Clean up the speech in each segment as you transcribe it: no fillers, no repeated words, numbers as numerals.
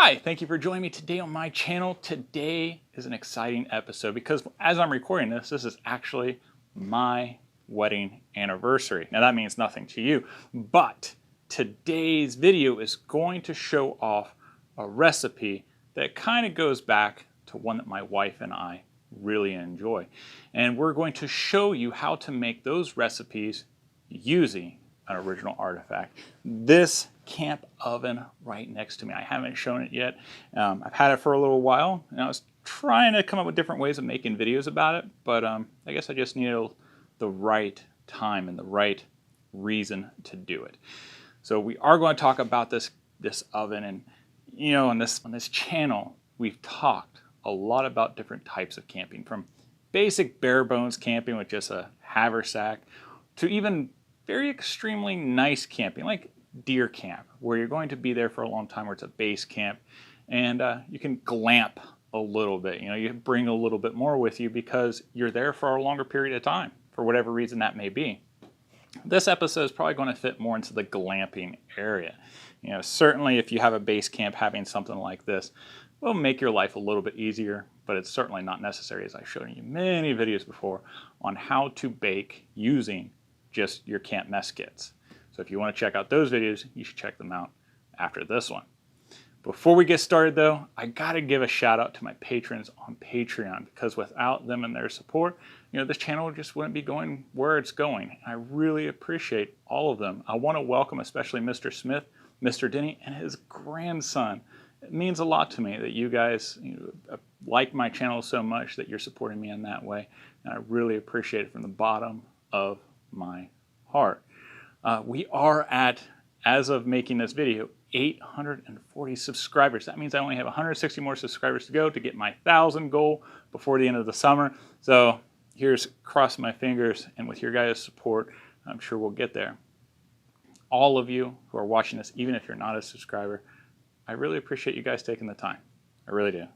Hi, thank you for joining me today on my channel. Today is an exciting episode because as I'm recording this is actually my wedding anniversary. Now that means nothing to you, but today's video is going to show off a recipe that kind of goes back to one that my wife and I really enjoy. And we're going to show you how to make those recipes using an original artifact. This camp oven right next to me. I haven't shown it yet. I've had it for a little while, and I was trying to come up with different ways of making videos about it, but I guess I just needed the right time and the right reason to do it. So we are going to talk about this oven, and you know, on this channel, we've talked a lot about different types of camping, from basic bare bones camping with just a haversack to even very extremely nice camping like deer camp, where you're going to be there for a long time, where it's a base camp, and you can glamp a little bit. You know, you bring a little bit more with you because you're there for a longer period of time, for whatever reason that may be. This episode is probably going to fit more into the glamping area. You know, certainly if you have a base camp, having something like this will make your life a little bit easier, but it's certainly not necessary, as I've shown you many videos before on how to bake using just your camp mess kits. So if you want to check out those videos, you should check them out after this one. Before we get started though, I gotta give a shout out to my patrons on Patreon, because without them and their support, you know, this channel just wouldn't be going where it's going. I really appreciate all of them. I want to welcome especially Mr. Smith, Mr. Denny, and his grandson. It means a lot to me that you guys like my channel so much that you're supporting me in that way, and I really appreciate it from the bottom of my heart. We are at, as of making this video, 840 subscribers. That means I only have 160 more subscribers to go to get my 1,000 goal before the end of the summer. So here's crossing my fingers, and with your guys' support, I'm sure we'll get there. All of you who are watching this, even if you're not a subscriber, I really appreciate you guys taking the time. I really do. All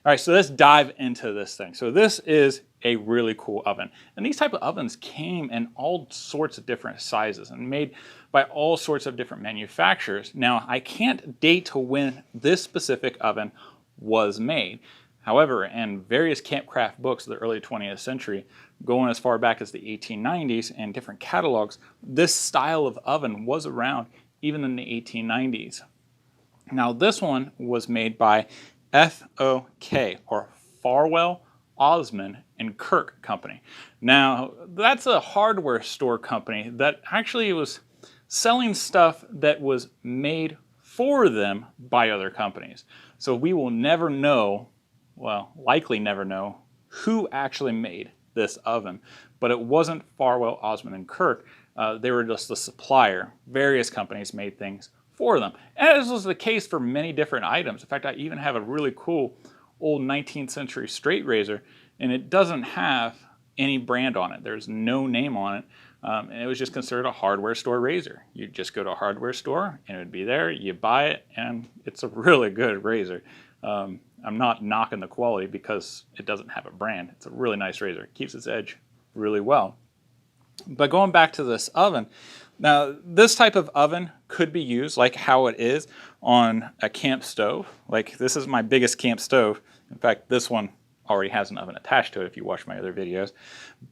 right, so let's dive into this thing. So this is a really cool oven. And these type of ovens came in all sorts of different sizes and made by all sorts of different manufacturers. Now, I can't date when this specific oven was made. However, in various campcraft books of the early 20th century, going as far back as the 1890s and different catalogs, this style of oven was around even in the 1890s. Now, this one was made by FOK, or Farwell, Ozmun, and Kirk company. Now, that's a hardware store company that actually was selling stuff that was made for them by other companies. So we will never know, well, likely never know, who actually made this oven. But it wasn't Farwell, Ozmun, and Kirk. They were just the supplier. Various companies made things for them. And this was the case for many different items. In fact, I even have a really cool old 19th century straight razor, and it doesn't have any brand on it. There's no name on it, and it was just considered a hardware store razor. You just go to a hardware store, and it would be there, you buy it, and it's a really good razor. I'm not knocking the quality because it doesn't have a brand. It's a really nice razor. It keeps its edge really well. But going back to this oven, now this type of oven could be used like how it is on a camp stove. Like this is my biggest camp stove. In fact, this one already has an oven attached to it if you watch my other videos.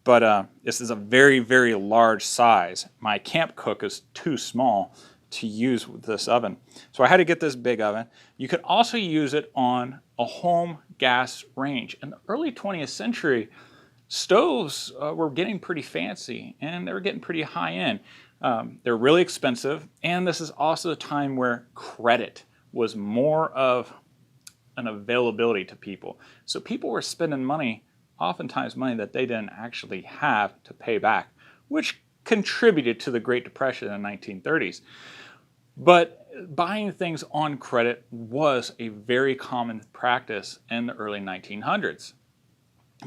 But this is a very, very large size. My camp cook is too small to use with this oven. So I had to get this big oven. You could also use it on a home gas range. In the early 20th century, stoves were getting pretty fancy, and they were getting pretty high end. They're really expensive, and this is also a time where credit was more of an availability to people. So people were spending money, oftentimes money that they didn't actually have to pay back, which contributed to the Great Depression in the 1930s. But buying things on credit was a very common practice in the early 1900s.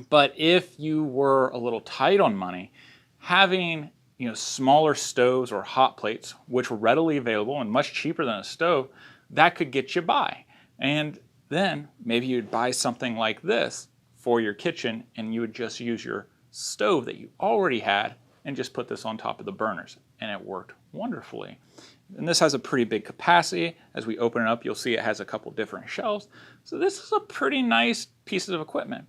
But if you were a little tight on money, having smaller stoves or hot plates, which were readily available and much cheaper than a stove, that could get you by. And then maybe you'd buy something like this for your kitchen, and you would just use your stove that you already had and just put this on top of the burners, and it worked wonderfully. And this has a pretty big capacity. As we open it up, you'll see it has a couple different shelves. So this is a pretty nice piece of equipment.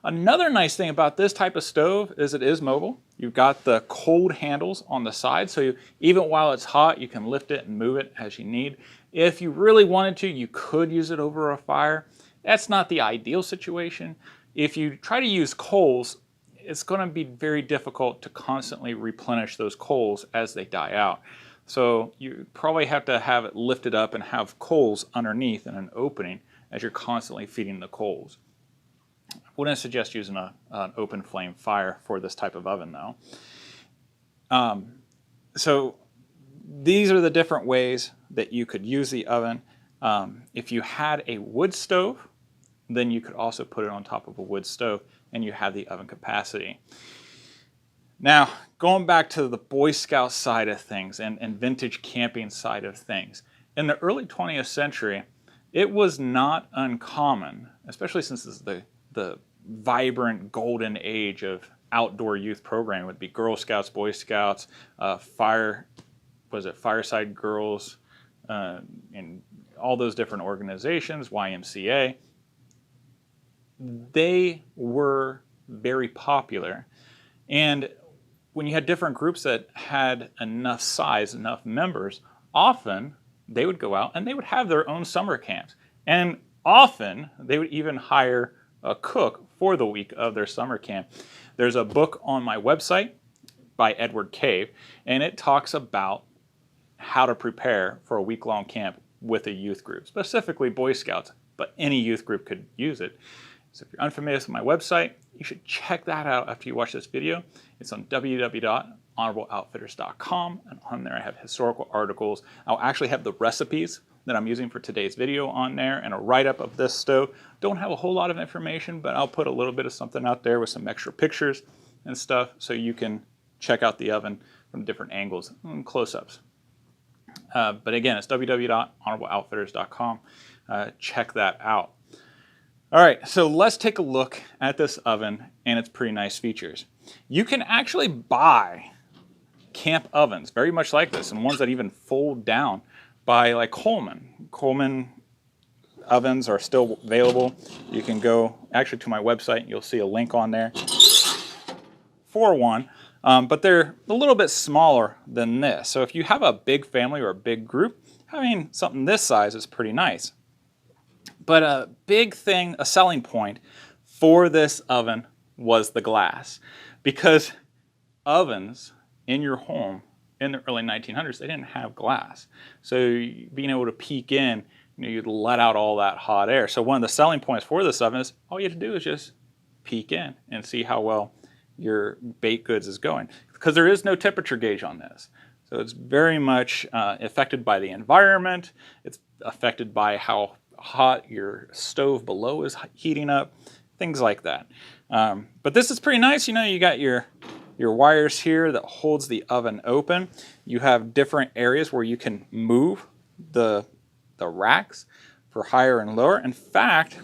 Another nice thing about this type of stove is it is mobile. You've got the cold handles on the side, so even while it's hot, you can lift it and move it as you need. If you really wanted to, you could use it over a fire. That's not the ideal situation. If you try to use coals, it's going to be very difficult to constantly replenish those coals as they die out. So you probably have to have it lifted up and have coals underneath in an opening as you're constantly feeding the coals. I wouldn't suggest using an open flame fire for this type of oven though. So these are the different ways that you could use the oven. If you had a wood stove, then you could also put it on top of a wood stove and you have the oven capacity. Now, going back to the Boy Scout side of things and vintage camping side of things, in the early 20th century, it was not uncommon, especially since this is the vibrant golden age of outdoor youth programming, would be Girl Scouts, Boy Scouts, Fireside Girls, and all those different organizations, YMCA. They were very popular. And when you had different groups that had enough size, enough members, often they would go out and they would have their own summer camps. And often they would even hire a cook for the week of their summer camp. There's a book on my website by Edward Cave, and it talks about how to prepare for a week-long camp with a youth group, specifically Boy Scouts, but any youth group could use it. So if you're unfamiliar with my website, you should check that out after you watch this video. It's on www.honorableoutfitters.com, and on there I have historical articles. I'll actually have the recipes that I'm using for today's video on there and a write-up of this stove. Don't have a whole lot of information, but I'll put a little bit of something out there with some extra pictures and stuff so you can check out the oven from different angles and close-ups. But again, it's www.honorableoutfitters.com. Check that out. All right, so let's take a look at this oven and its pretty nice features. You can actually buy camp ovens, very much like this, and ones that even fold down by like Coleman. Coleman ovens are still available. You can go actually to my website, you'll see a link on there for one, but they're a little bit smaller than this. So if you have a big family or a big group, having something this size is pretty nice. But a big thing, a selling point for this oven was the glass, because ovens in your home in the early 1900s, they didn't have glass. So being able to peek in, you'd let out all that hot air. So one of the selling points for this oven is all you have to do is just peek in and see how well your baked goods is going, because there is no temperature gauge on this. So it's very much affected by the environment. It's affected by how hot your stove below is heating up, things like that. But this is pretty nice. You got your wires here that holds the oven open. You have different areas where you can move the racks for higher and lower. In fact,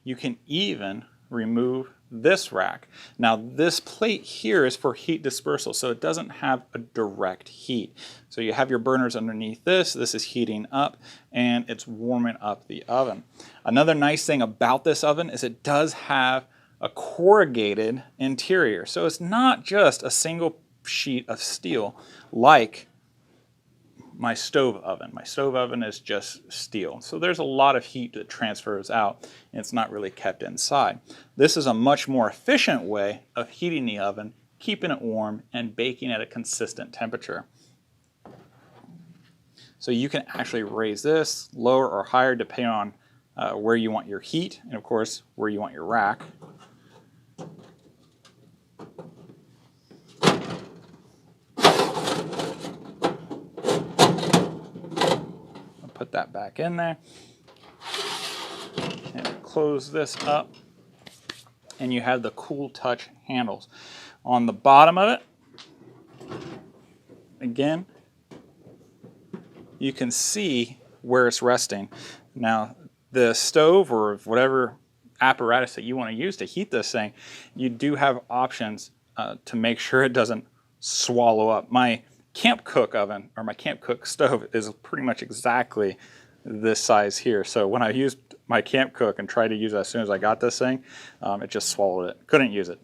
you can even remove this rack. Now this plate here is for heat dispersal, so it doesn't have a direct heat. So you have your burners underneath this is heating up and it's warming up the oven. Another nice thing about this oven is it does have a corrugated interior. So it's not just a single sheet of steel like my stove oven. My stove oven is just steel. So there's a lot of heat that transfers out and it's not really kept inside. This is a much more efficient way of heating the oven, keeping it warm, and baking at a consistent temperature. So you can actually raise this lower or higher depending on where you want your heat and of course where you want your rack. Put that back in there and close this up, and you have the cool touch handles on the bottom of it. Again, you can see where it's resting. Now the stove or whatever apparatus that you want to use to heat this thing, you do have options to make sure it doesn't swallow up. My camp cook oven, or my camp cook stove, is pretty much exactly this size here. So when I used my camp cook and tried to use it as soon as I got this thing, it just swallowed it. Couldn't use it.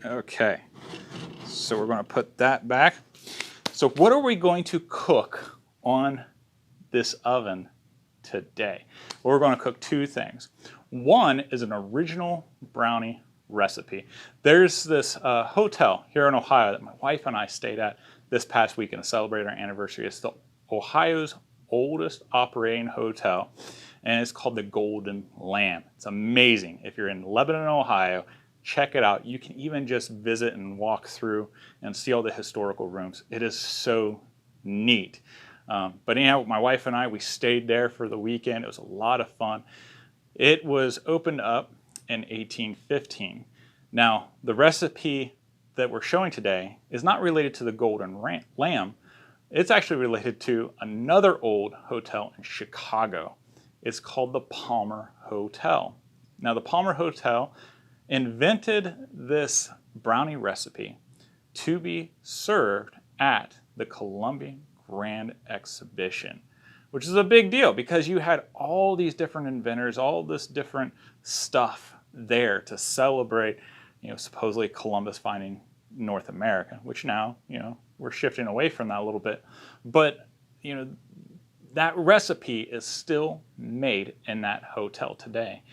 Okay, so we're going to put that back. So what are we going to cook on this oven today? Well, we're going to cook two things. One is an original brownie recipe. There's this hotel here in Ohio that my wife and I stayed at this past weekend to celebrate our anniversary. It's the Ohio's oldest operating hotel, and it's called the Golden Lamb. It's amazing. If you're in Lebanon, Ohio, check it out. You can even just visit and walk through and see all the historical rooms. It is so neat. But anyhow, my wife and I, we stayed there for the weekend. It was a lot of fun. It was opened up in 1815. Now, the recipe that we're showing today is not related to the Golden Lamb. It's actually related to another old hotel in Chicago. It's called the Palmer Hotel. Now, the Palmer Hotel invented this brownie recipe to be served at the Columbia Grand Exhibition, which is a big deal because you had all these different inventors, all this different stuff there to celebrate, supposedly Columbus finding North America, which now, we're shifting away from that a little bit. But, that recipe is still made in that hotel today.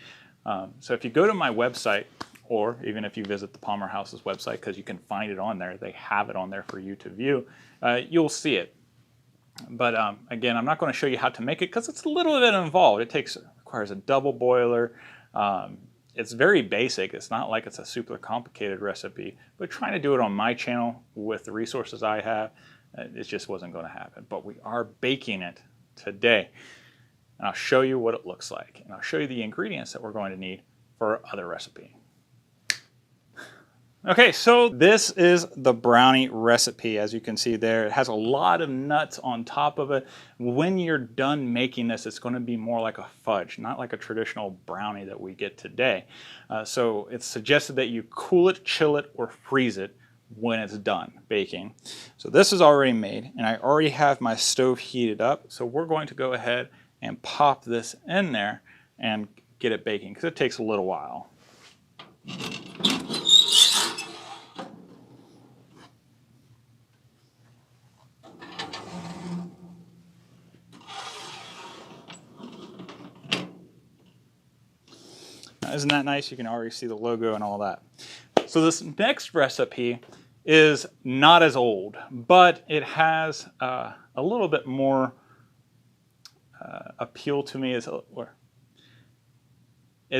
So if you go to my website, or even if you visit the Palmer House's website, because you can find it on there, they have it on there for you to view, you'll see it. But again, I'm not going to show you how to make it because it's a little bit involved. It requires a double boiler. It's very basic. It's not like it's a super complicated recipe, but trying to do it on my channel with the resources I have, it just wasn't going to happen. But we are baking it today. And I'll show you what it looks like. And I'll show you the ingredients that we're going to need for our other recipe. Okay, so this is the brownie recipe. As you can see there, it has a lot of nuts on top of it. When you're done making this, it's going to be more like a fudge, not like a traditional brownie that we get today. So it's suggested that you cool it, chill it, or freeze it when it's done baking. So this is already made, and I already have my stove heated up. So we're going to go ahead and pop this in there and get it baking because it takes a little while. Isn't that nice? You can already see the logo and all that. So this next recipe is not as old, but it has a little bit more appeal to me. It's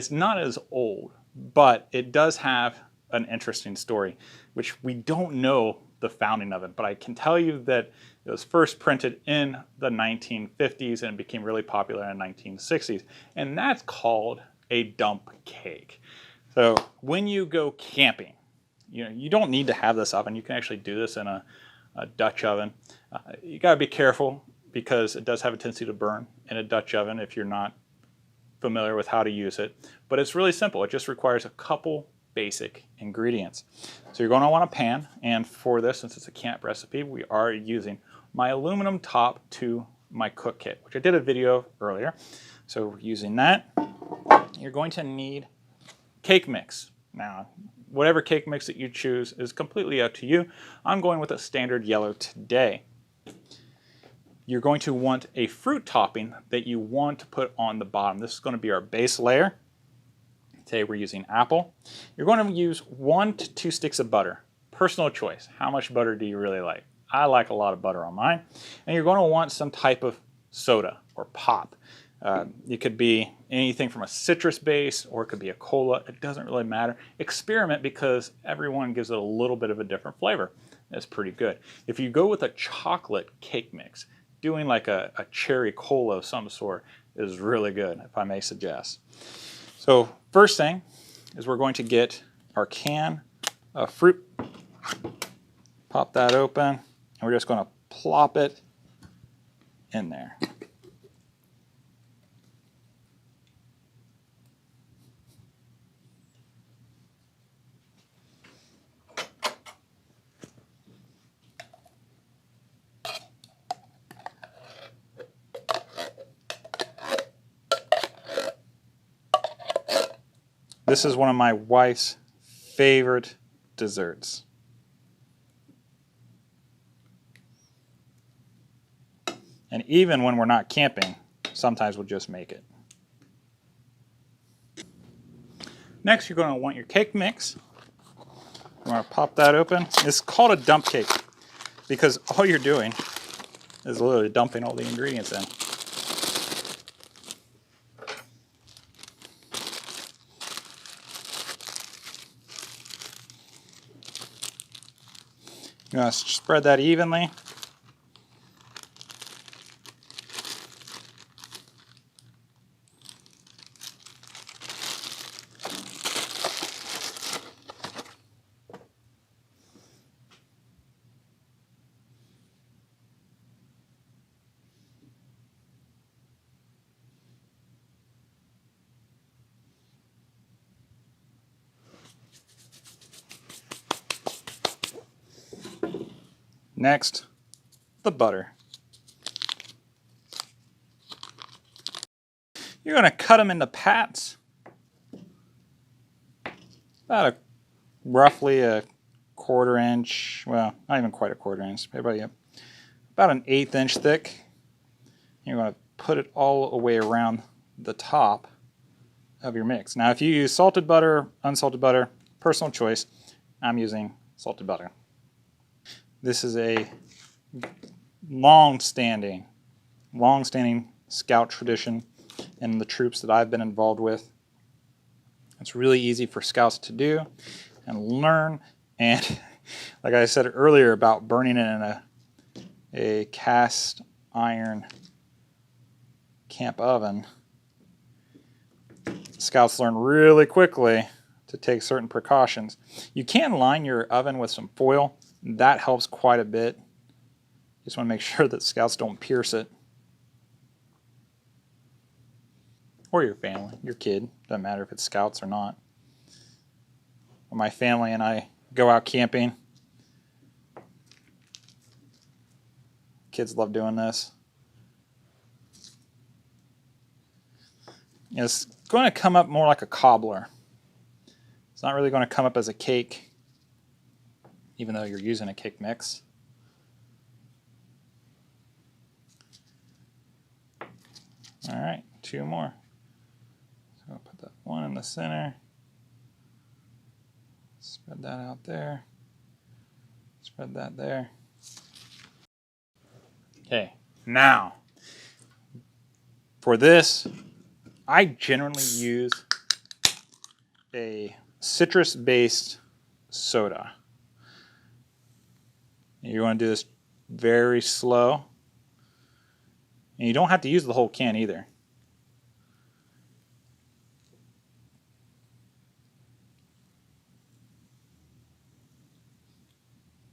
not as old, but it does have an interesting story, which we don't know the founding of it, but I can tell you that it was first printed in the 1950s and it became really popular in the 1960s, and that's called a dump cake. So when you go camping, you don't need to have this oven. You can actually do this in a Dutch oven. You gotta be careful because it does have a tendency to burn in a Dutch oven if you're not familiar with how to use it. But it's really simple. It just requires a couple basic ingredients. So you're going to want a pan, and for this, since it's a camp recipe, we are using my aluminum top to my cook kit, which I did a video earlier. So we're using that. You're going to need cake mix. Now, whatever cake mix that you choose is completely up to you. I'm going with a standard yellow today. You're going to want a fruit topping that you want to put on the bottom. This is going to be our base layer. Today we're using apple. You're going to use 1 to 2 sticks of butter. Personal choice. How much butter do you really like? I like a lot of butter on mine. And you're going to want some type of soda or pop. It could be anything from a citrus base, or it could be a cola. It doesn't really matter. Experiment, because everyone gives it a little bit of a different flavor. It's pretty good. If you go with a chocolate cake mix, doing like a cherry cola of some sort is really good, if I may suggest. So first thing is we're going to get our can of fruit, pop that open, and we're just going to plop it in there. This is one of my wife's favorite desserts. And even when we're not camping, sometimes we'll just make it. Next, you're going to want your cake mix. You want to pop that open. It's called a dump cake because all you're doing is literally dumping all the ingredients in. You're going to spread that evenly. Next, the butter. You're going to cut them into pats, about roughly a 1/4 inch, well, not even quite a 1/4 inch, about an 1/8 inch thick. You're going to put it all the way around the top of your mix. Now, if you use salted butter, unsalted butter, personal choice, I'm using salted butter. This is a long-standing Scout tradition in the troops that I've been involved with. It's really easy for Scouts to do and learn. And like I said earlier about burning it in a cast iron camp oven, Scouts learn really quickly to take certain precautions. You can line your oven with some foil. That helps quite a bit. Just want to make sure that Scouts don't pierce it. Or your family, your kid. Doesn't matter if it's Scouts or not. When my family and I go out camping, kids love doing this. It's going to come up more like a cobbler. It's not really going to come up as a cake, even though you're using a cake mix. All right, 2 more. So I'll put that one in the center. Spread that out there. Spread that there. Okay, now for this, I generally use a citrus-based soda. You want to do this very slow. And you don't have to use the whole can either.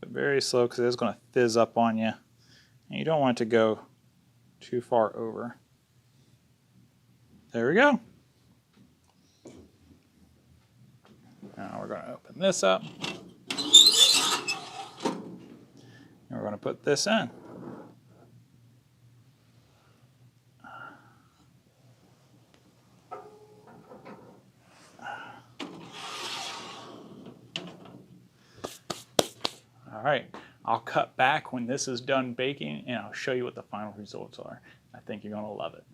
But very slow because it's going to fizz up on you. And you don't want it to go too far over. There we go. Now we're going to open this up. And we're going to put this in. All right, I'll cut back when this is done baking and I'll show you what the final results are. I think you're gonna love it.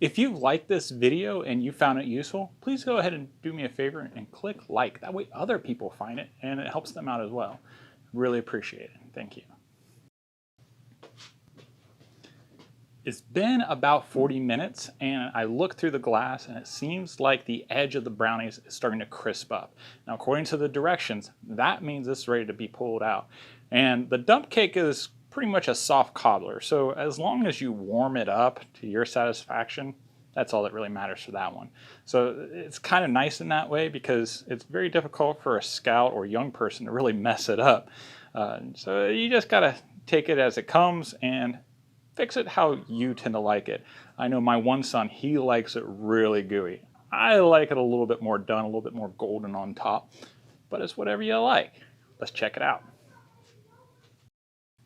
If you liked this video and you found it useful, please go ahead and do me a favor and click like. That way other people find it and it helps them out as well. Really appreciate it. Thank you. It's been about 40 minutes and I look through the glass and it seems like the edge of the brownies is starting to crisp up. Now, according to the directions, that means it's ready to be pulled out. And the dump cake is pretty much a soft cobbler. So as long as you warm it up to your satisfaction, that's all that really matters for that one. So it's kind of nice in that way because it's very difficult for a Scout or young person to really mess it up. So you just gotta take it as it comes and fix it how you tend to like it. I know my one son, he likes it really gooey. I like it a little bit more done, a little bit more golden on top, but it's whatever you like. Let's check it out.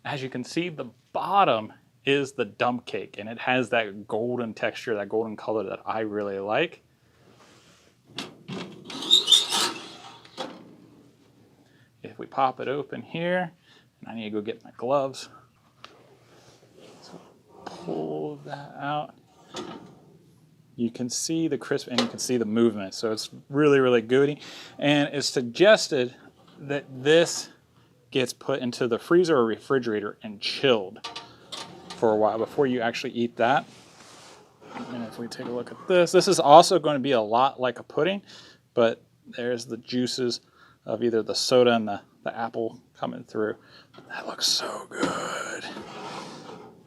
As you can see, the bottom is the dump cake and it has that golden texture, that golden color that I really like. if we pop it open here, and I need to go get my gloves. So pull that out. You can see the crisp and you can see the movement. So it's really, really gooey. And it's suggested that this gets put into the freezer or refrigerator and chilled for a while before you actually eat that. And if we take a look at this, this is also going to be a lot like a pudding, but there's the juices of either the soda and the apple coming through. That looks so good.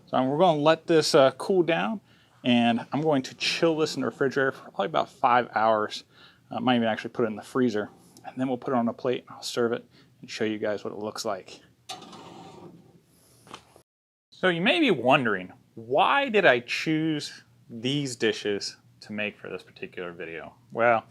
So we're going to let this cool down, and I'm going to chill this in the refrigerator for probably about 5 hours. I might even actually put it in the freezer, and then we'll put it on a plate and I'll serve it and show you guys what it looks like. So you may be wondering, why did I choose these dishes to make for this particular video? Well,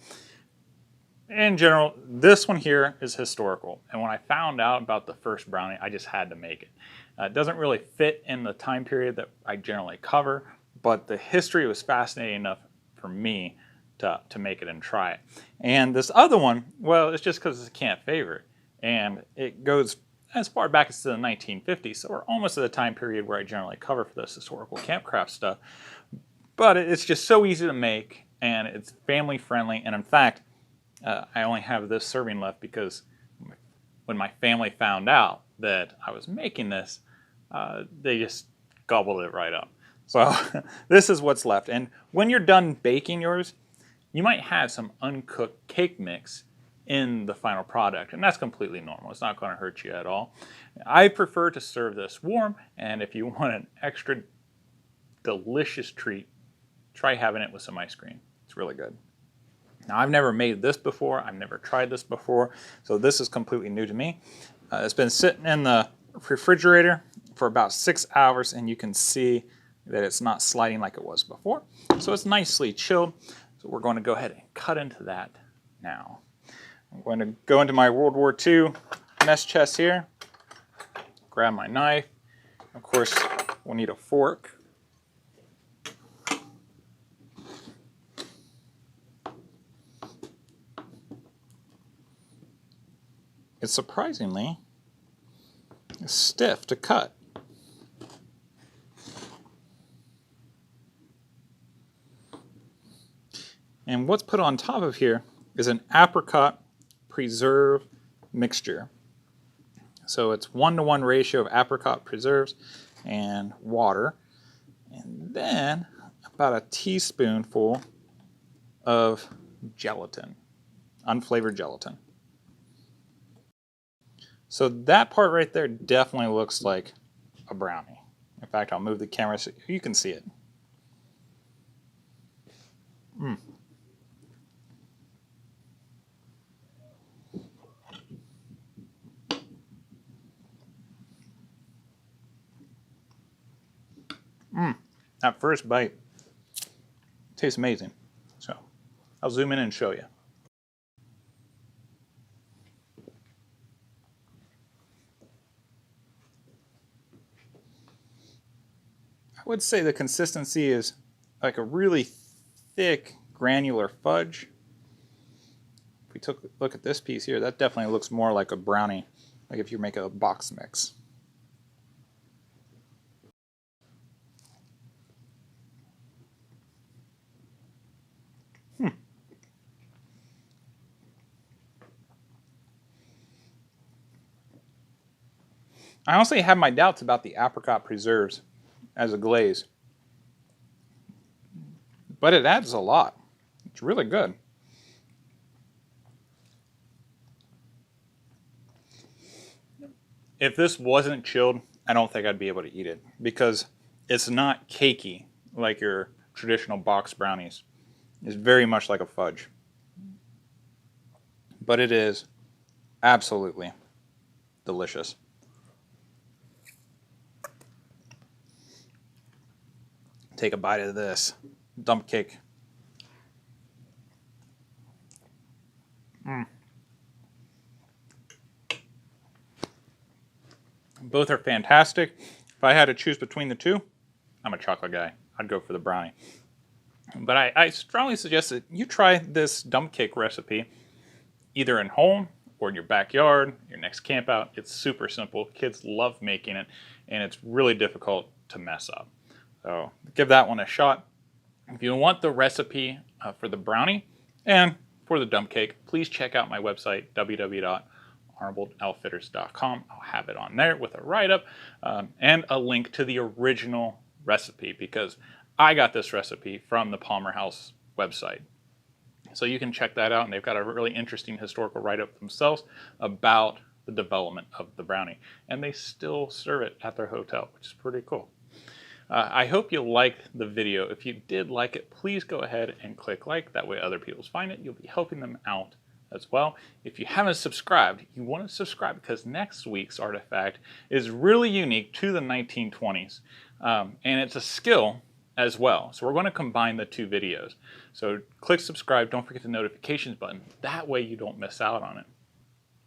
in general, this one here is historical. And when I found out about the first brownie, I just had to make it. It doesn't really fit in the time period that I generally cover, but the history was fascinating enough for me to make it and try it. And this other one, well, it's just because it's a camp favorite. And it goes as far back as to the 1950s, so we're almost at the time period where I generally cover for this historical campcraft stuff. But it's just so easy to make, and it's family friendly. And in fact, I only have this serving left because when my family found out that I was making this, they just gobbled it right up. So this is what's left. And when you're done baking yours, you might have some uncooked cake mix in the final product, and that's completely normal. It's not going to hurt you at all. I prefer to serve this warm, and if you want an extra delicious treat, try having it with some ice cream. It's really good. Now, I've never made this before. I've never tried this before, so this is completely new to me. It's been sitting in the refrigerator for about 6 hours, and you can see that it's not sliding like it was before. So it's nicely chilled. So we're going to go ahead and cut into that now. I'm going to go into my World War II mess chest here, grab my knife. Of course, we'll need a fork. It's surprisingly stiff to cut. And what's put on top of here is an apricot preserve mixture. So it's 1-to-1 ratio of apricot preserves and water. And then about a teaspoonful of gelatin, unflavored gelatin. So that part right there definitely looks like a brownie. In fact, I'll move the camera so you can see it. That first bite tastes amazing. So I'll zoom in and show you. I would say the consistency is like a really thick granular fudge. If we took a look at this piece here, that definitely looks more like a brownie, like if you make a box mix. I honestly have my doubts about the apricot preserves as a glaze, but it adds a lot. It's really good. If this wasn't chilled, I don't think I'd be able to eat it because it's not cakey like your traditional box brownies. It's very much like a fudge, but it is absolutely delicious. Take a bite of this dump cake. Both are fantastic. If I had to choose between the two, I'm a chocolate guy. I'd go for the brownie. But I strongly suggest that you try this dump cake recipe either in home or in your backyard, your next camp out. It's super simple. Kids love making it, and it's really difficult to mess up. So give that one a shot. If you want the recipe for the brownie and for the dump cake, please check out my website, www.arnoldoutfitters.com. I'll have it on there with a write-up and a link to the original recipe, because I got this recipe from the Palmer House website. So you can check that out, and they've got a really interesting historical write-up themselves about the development of the brownie. And they still serve it at their hotel, which is pretty cool. I hope you liked the video. If you did like it, please go ahead and click like. That way other people find it. You'll be helping them out as well. If you haven't subscribed, you want to subscribe, because next week's artifact is really unique to the 1920s. And it's a skill as well. So we're going to combine the two videos. So click subscribe. Don't forget the notifications button. That way you don't miss out on it.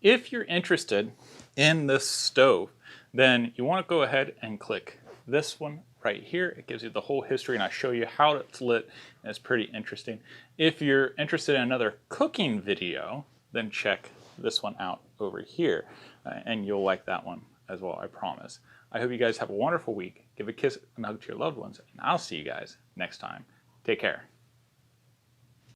If you're interested in this stove, then you want to go ahead and click this one right here. It gives you the whole history, and I show you how it's lit, and it's pretty interesting. If you're interested in another cooking video, then check this one out over here, and you'll like that one as well, I promise. I hope you guys have a wonderful week. Give a kiss and hug to your loved ones, and I'll see you guys next time. Take care.